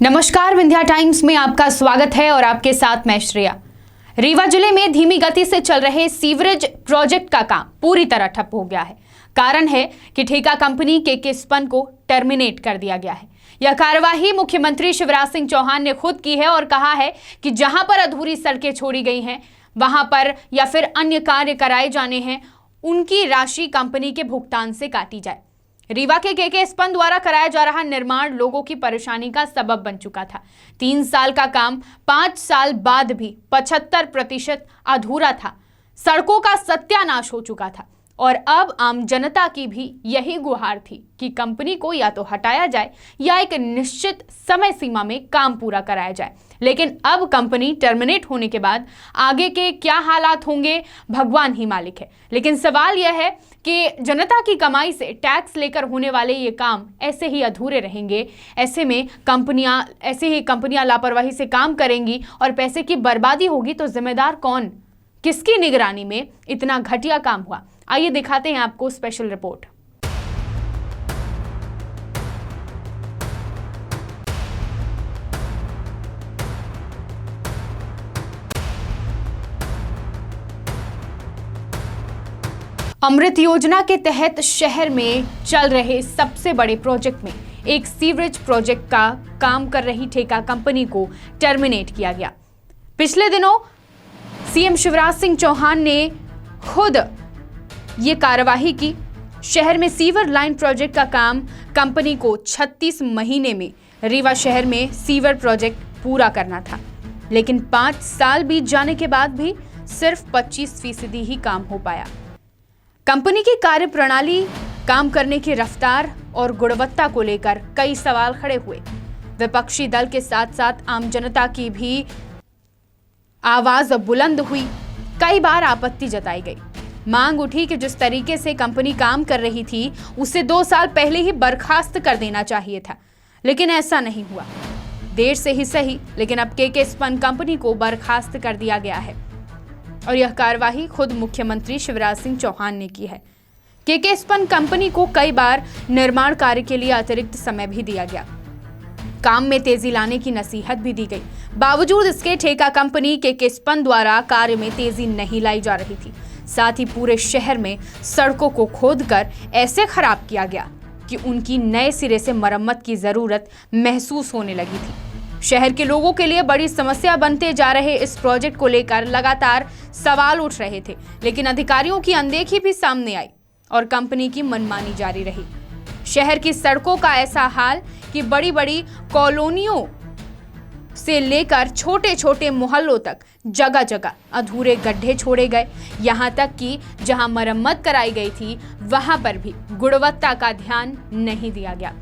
नमस्कार, विंध्या टाइम्स में आपका स्वागत है और आपके साथ मैं श्रेया। रीवा जिले में धीमी गति से चल रहे सीवरेज प्रोजेक्ट का काम पूरी तरह ठप हो गया है। कारण है कि ठेका कंपनी के स्पन को टर्मिनेट कर दिया गया है। यह कार्यवाही मुख्यमंत्री शिवराज सिंह चौहान ने खुद की है और कहा है कि जहां पर अधूरी सड़कें छोड़ी गई हैं वहां पर या फिर अन्य कार्य कराए जाने हैं, उनकी राशि कंपनी के भुगतान से काटी जाए। रीवा के स्पन द्वारा कराया जा रहा निर्माण लोगों की परेशानी का सबब बन चुका था। 3 साल का काम 5 साल बाद भी 75% अधूरा था। सड़कों का सत्यानाश हो चुका था और अब आम जनता की भी यही गुहार थी कि कंपनी को या तो हटाया जाए या एक निश्चित समय सीमा में काम पूरा कराया जाए। लेकिन अब कंपनी टर्मिनेट होने के बाद आगे के क्या हालात होंगे, भगवान ही मालिक है। लेकिन सवाल यह है कि जनता की कमाई से टैक्स लेकर होने वाले ये काम ऐसे ही अधूरे रहेंगे। ऐसे में कंपनियां लापरवाही से काम करेंगी और पैसे की बर्बादी होगी तो जिम्मेदार कौन? किसकी निगरानी में इतना घटिया काम हुआ? आइए दिखाते हैं आपको स्पेशल रिपोर्ट। अमृत योजना के तहत शहर में चल रहे सबसे बड़े प्रोजेक्ट में एक सीवरेज प्रोजेक्ट का काम कर रही ठेका कंपनी को टर्मिनेट किया गया। पिछले दिनों सीएम शिवराज सिंह चौहान ने खुद ये कार्यवाही की। शहर में सीवर लाइन प्रोजेक्ट का काम कंपनी को 36 महीने में रीवा शहर में सीवर प्रोजेक्ट पूरा करना था, लेकिन 5 साल बीत जाने के बाद भी सिर्फ 25% ही काम हो पाया। कंपनी की कार्यप्रणाली, काम करने की रफ्तार और गुणवत्ता को लेकर कई सवाल खड़े हुए। विपक्षी दल के साथ साथ आम जनता की भी आवाज बुलंद हुई। कई बार आपत्ति जताई गई। मांग उठी कि जिस तरीके से कंपनी काम कर रही थी उसे 2 साल पहले ही बर्खास्त कर देना चाहिए था, लेकिन ऐसा नहीं हुआ। देर से ही सही, लेकिन अब के स्पन कंपनी को बर्खास्त कर दिया गया है और यह कार्यवाही खुद मुख्यमंत्री शिवराज सिंह चौहान ने की है। के स्पन कंपनी को कई बार निर्माण कार्य के लिए अतिरिक्त समय भी दिया गया। काम में तेजी लाने की नसीहत भी दी गई। बावजूद इसके ठेका कंपनी के स्पन द्वारा कार्य में तेजी नहीं लाई जा रही थी। साथ ही पूरे शहर में सड़कों को खोदकर ऐसे खराब किया गया कि उनकी नए सिरे से मरम्मत की जरूरत महसूस होने लगी थी। शहर के लोगों के लिए बड़ी समस्या बनते जा रहे इस प्रोजेक्ट को लेकर लगातार सवाल उठ रहे थे, लेकिन अधिकारियों की अनदेखी भी सामने आई और कंपनी की मनमानी जारी रही। शहर की सड़कों का ऐसा हाल कि बड़ी बड़ी कॉलोनियों से लेकर छोटे छोटे मोहल्लों तक जगह जगह अधूरे गड्ढे छोड़े गए। यहां तक कि जहां मरम्मत कराई गई थी वहां पर भी गुणवत्ता का ध्यान नहीं दिया गया।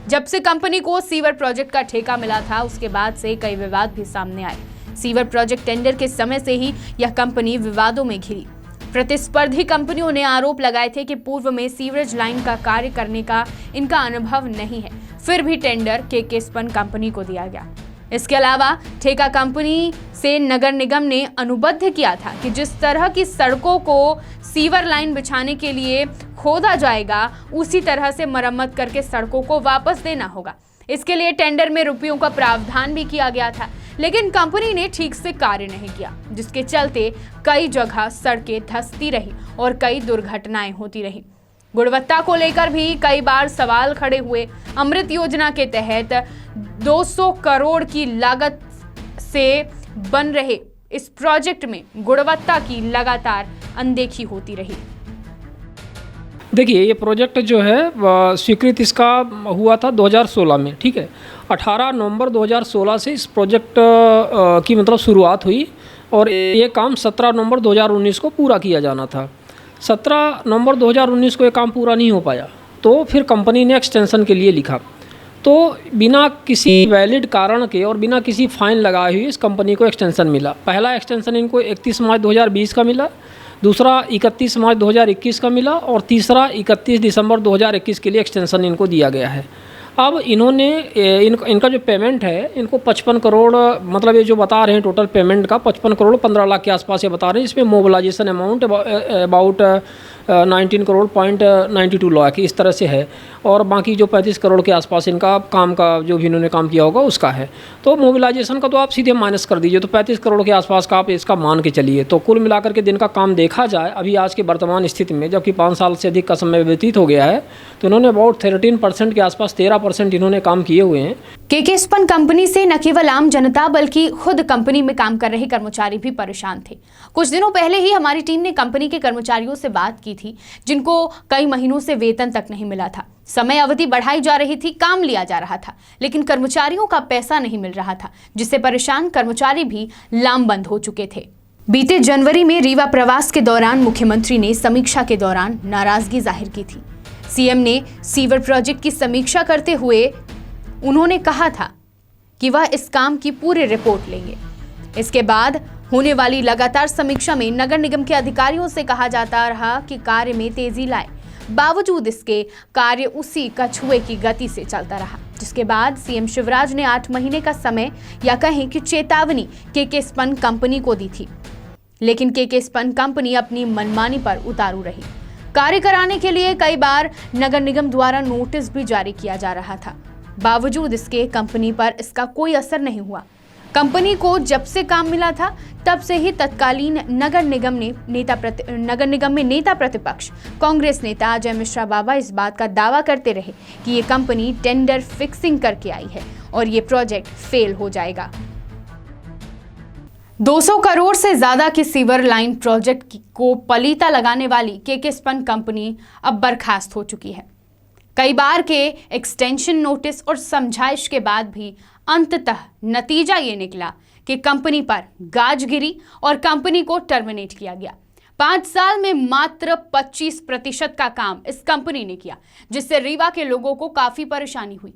जब से कंपनी को सीवर प्रोजेक्ट का ठेका मिला था उसके बाद से कई विवाद भी सामने आए। सीवर प्रोजेक्ट टेंडर के समय से ही यह कंपनी विवादों में घिरी। प्रतिस्पर्धी कंपनियों ने आरोप लगाए थे कि पूर्व में सीवरेज लाइन का कार्य करने का इनका अनुभव नहीं है, फिर भी टेंडर के स्पन कंपनी को दिया गया। इसके अलावा ठेका कंपनी से नगर निगम ने अनुबद्ध किया था कि जिस तरह की सड़कों को सीवर लाइन बिछाने के लिए खोदा जाएगा उसी तरह से मरम्मत करके सड़कों को वापस देना होगा। इसके लिए टेंडर में रुपयों का प्रावधान भी किया गया था, लेकिन कंपनी ने ठीक से कार्य नहीं किया, जिसके चलते कई जगह सड़कें धंसती रही और कई दुर्घटनाएं होती रही। गुणवत्ता को लेकर भी कई बार सवाल खड़े हुए। अमृत योजना के तहत 200 करोड़ की लागत से बन रहे इस प्रोजेक्ट में गुणवत्ता की लगातार अनदेखी होती रही। देखिए, ये प्रोजेक्ट जो है स्वीकृत इसका हुआ था 2016 में, ठीक है। 18 नवंबर 2016 से इस प्रोजेक्ट की मतलब शुरुआत हुई और ये काम 17 नवंबर 2019 को पूरा किया जाना था। 17 नवंबर 2019 को ये काम पूरा नहीं हो पाया, तो फिर कंपनी ने एक्सटेंशन के लिए लिखा। तो बिना किसी वैलिड कारण के और बिना किसी फाइन लगाए हुए इस कंपनी को एक्सटेंशन मिला। पहला एक्सटेंशन इनको 31 मार्च 2020 का मिला, दूसरा 31 मार्च 2021 का मिला और तीसरा 31 दिसंबर 2021 के लिए एक्सटेंशन इनको दिया गया है। अब इन्होंने इनका जो पेमेंट है इनको 55 करोड़, मतलब ये जो बता रहे हैं टोटल पेमेंट का 55 करोड़ 15 लाख के आसपास ये बता रहे हैं। इसमें mobilisation amount about 19 crore point 92 lakh इस तरह से है, और बाकी जो 35 करोड़ के आसपास इनका काम का जो भी इन्होंने काम किया होगा उसका है। तो मोबिलाइजेशन का तो आप सीधे माइनस कर दीजिए, तो 35 करोड़ के आसपास का आप इसका मान के चलिए। तो कुल मिलाकर के दिन का काम देखा जाए अभी आज के वर्तमान स्थिति में, जबकि 5 साल से अधिक का समय व्यतीत हो गया है, तो इन्होंने अबाउट 13% के आसपास 13% इन्होंने काम किए हुए हैं। केके स्पन कंपनी से न केवल आम जनता बल्कि खुद कंपनी में काम कर रहे कर्मचारी भी परेशान थे। कुछ दिनों पहले ही हमारी टीम ने कंपनी के कर्मचारियों से बात की थी जिनको कई महीनों से वेतन तक नहीं मिला था। समय अवधि बढ़ाई जा रही थी, काम लिया जा रहा था, लेकिन कर्मचारियों का पैसा नहीं मिल रहा था, जिससे परेशान कर्मचारी भी लामबंद हो चुके थे। बीते जनवरी में रीवा प्रवास के दौरान मुख्यमंत्री ने समीक्षा के दौरान नाराजगी जाहिर की थी। सीएम ने सीवर प्रोजेक्ट की समीक्षा करते हुए उन्होंने कहा था कि वह इस काम की पूरी रिपोर्ट लेंगे। इसके बाद होने वाली लगातार समीक्षा में नगर निगम के अधिकारियों से कहा जाता रहा कि कार्य में तेजी लाए। बावजूद इसके कार्य उसी कछुए की गति से चलता रहा, जिसके बाद सीएम शिवराज ने 8 महीने का समय या कहें कि चेतावनी केके स्पन कंपनी को दी थी, लेकिन केके स्पन कंपनी अपनी मनमानी पर उतारू रही। कार्य कराने के लिए कई बार नगर निगम द्वारा नोटिस भी जारी किया जा रहा था, बावजूद इसके कंपनी पर इसका कोई असर नहीं हुआ। कंपनी को जब से काम मिला था तब से ही तत्कालीन नगर निगम में नेता प्रतिपक्ष कांग्रेस नेता अजय मिश्रा बाबा इस बात का दावा करते रहे कि ये कंपनी टेंडर फिक्सिंग करके आई है और ये प्रोजेक्ट फेल हो जाएगा। 200 करोड़ से ज्यादा की सीवर लाइन प्रोजेक्ट को पलीता लगाने वाली केके स्पन कंपनी अब बर्खास्त हो चुकी है। कई बार के एक्सटेंशन नोटिस और समझाइश के बाद भी अंततः नतीजा ये निकला कि कंपनी पर गाज गिरी और कंपनी को टर्मिनेट किया गया। 5 साल में मात्र 25% का काम इस कंपनी ने किया, जिससे रीवा के लोगों को काफी परेशानी हुई।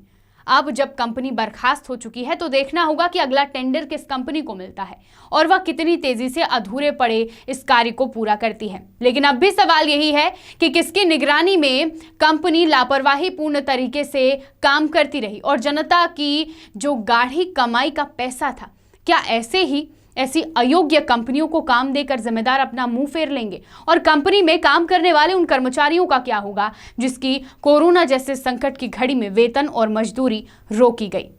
अब जब कंपनी बर्खास्त हो चुकी है तो देखना होगा कि अगला टेंडर किस कंपनी को मिलता है और वह कितनी तेजी से अधूरे पड़े इस कार्य को पूरा करती है। लेकिन अब भी सवाल यही है कि किसकी निगरानी में कंपनी लापरवाही पूर्ण तरीके से काम करती रही और जनता की जो गाढ़ी कमाई का पैसा था, क्या ऐसी अयोग्य कंपनियों को काम देकर जिम्मेदार अपना मुंह फेर लेंगे? और कंपनी में काम करने वाले उन कर्मचारियों का क्या होगा जिसकी कोरोना जैसे संकट की घड़ी में वेतन और मजदूरी रोकी गई?